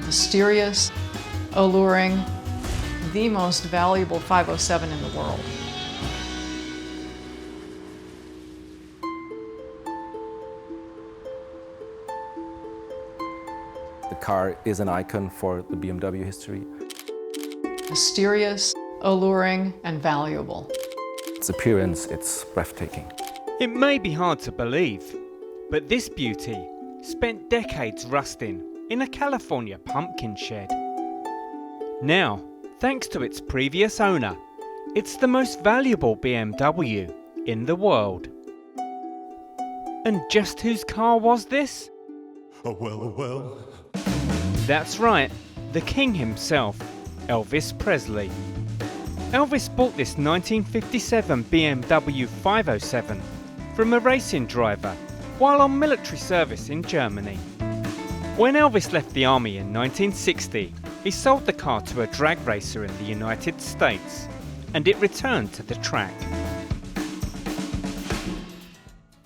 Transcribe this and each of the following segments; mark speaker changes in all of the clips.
Speaker 1: Mysterious, alluring, the most valuable 507 in the world.
Speaker 2: The car is an icon for the BMW history.
Speaker 1: Mysterious, alluring, and valuable.
Speaker 2: Its appearance, it's breathtaking.
Speaker 3: It may be hard to believe, but this beauty spent decades rusting in a California pumpkin shed. Now, thanks to its previous owner, it's the most valuable BMW in the world. And just whose car was this?
Speaker 4: Oh well.
Speaker 3: That's right, the king himself, Elvis Presley. Elvis bought this 1957 BMW 507 from a racing driver while on military service in Germany. When Elvis left the army in 1960, he sold the car to a drag racer in the United States, and it returned to the track.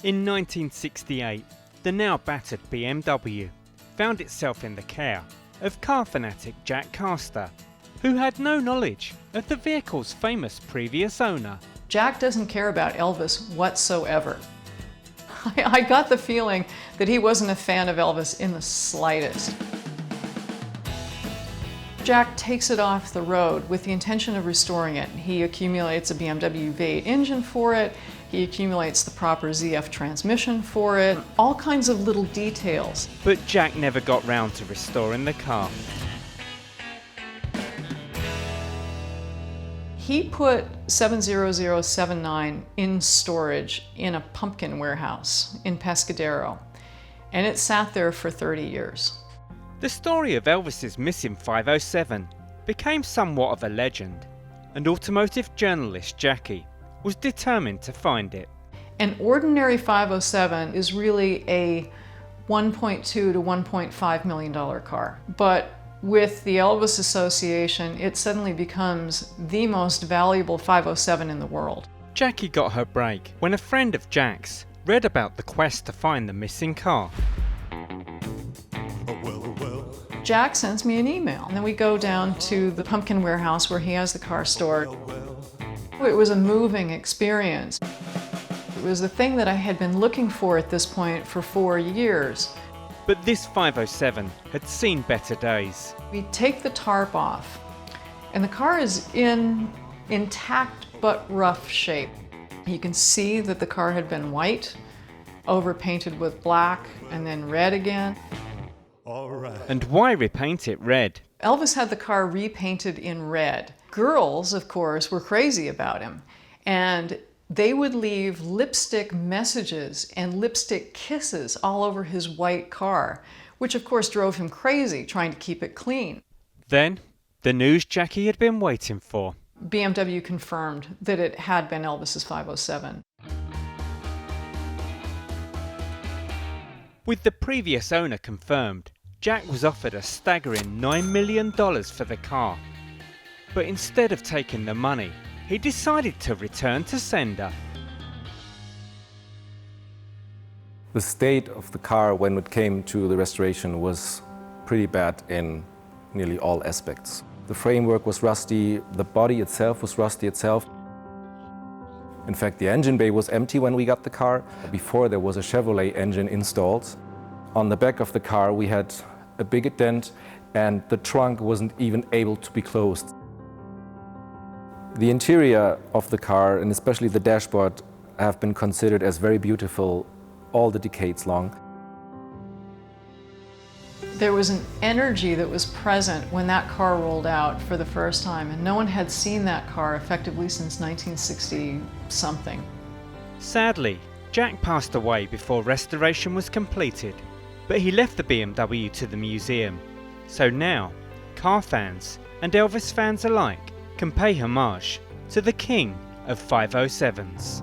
Speaker 3: In 1968, the now battered BMW found itself in the care of car fanatic Jack Caster, who had no knowledge of the vehicle's famous previous owner.
Speaker 1: Jack doesn't care about Elvis whatsoever. I got the feeling that he wasn't a fan of Elvis in the slightest. Jack takes it off the road with the intention of restoring it. He accumulates a BMW V8 engine for it. He accumulates the proper ZF transmission for it. All kinds of little details.
Speaker 3: But Jack never got round to restoring the car.
Speaker 1: He put 70079 in storage in a pumpkin warehouse in Pescadero, and it sat there for 30 years.
Speaker 3: The story of Elvis's missing 507 became somewhat of a legend, and automotive journalist Jackie was determined to find it.
Speaker 1: An ordinary 507 is really a $1.2 to $1.5 million car, but with the Elvis Association, it suddenly becomes the most valuable 507 in the world.
Speaker 3: Jackie got her break when a friend of Jack's read about the quest to find the missing car.
Speaker 4: Oh well.
Speaker 1: Jack sends me an email, and then we go down to the pumpkin warehouse where he has the car stored. It was a moving experience. It was the thing that I had been looking for at this point for 4 years.
Speaker 3: But this 507 had seen better days.
Speaker 1: We take the tarp off, and the car is in intact but rough shape. You can see that the car had been white, overpainted with black, and then red again.
Speaker 4: All right.
Speaker 3: And why repaint it red?
Speaker 1: Elvis had the car repainted in red. Girls, of course, were crazy about him, and they would leave lipstick messages and lipstick kisses all over his white car, which of course drove him crazy, trying to keep it clean.
Speaker 3: Then, the news Jackie had been waiting for.
Speaker 1: BMW confirmed that it had been Elvis's 507.
Speaker 3: With the previous owner confirmed, Jack was offered a staggering $9 million for the car. But instead of taking the money, he decided to return to sender.
Speaker 2: The state of the car when it came to the restoration was pretty bad in nearly all aspects. The framework was rusty, the body itself was rusty itself. In fact, the engine bay was empty when we got the car. Before, there was a Chevrolet engine installed. On the back of the car we had a big dent, and the trunk wasn't even able to be closed. The interior of the car, and especially the dashboard, have been considered as very beautiful all the decades long.
Speaker 1: There was an energy that was present when that car rolled out for the first time, and no one had seen that car effectively since 1960-something.
Speaker 3: Sadly, Jack passed away before restoration was completed, but he left the BMW to the museum. So now, car fans and Elvis fans alike can pay homage to the king of 507s.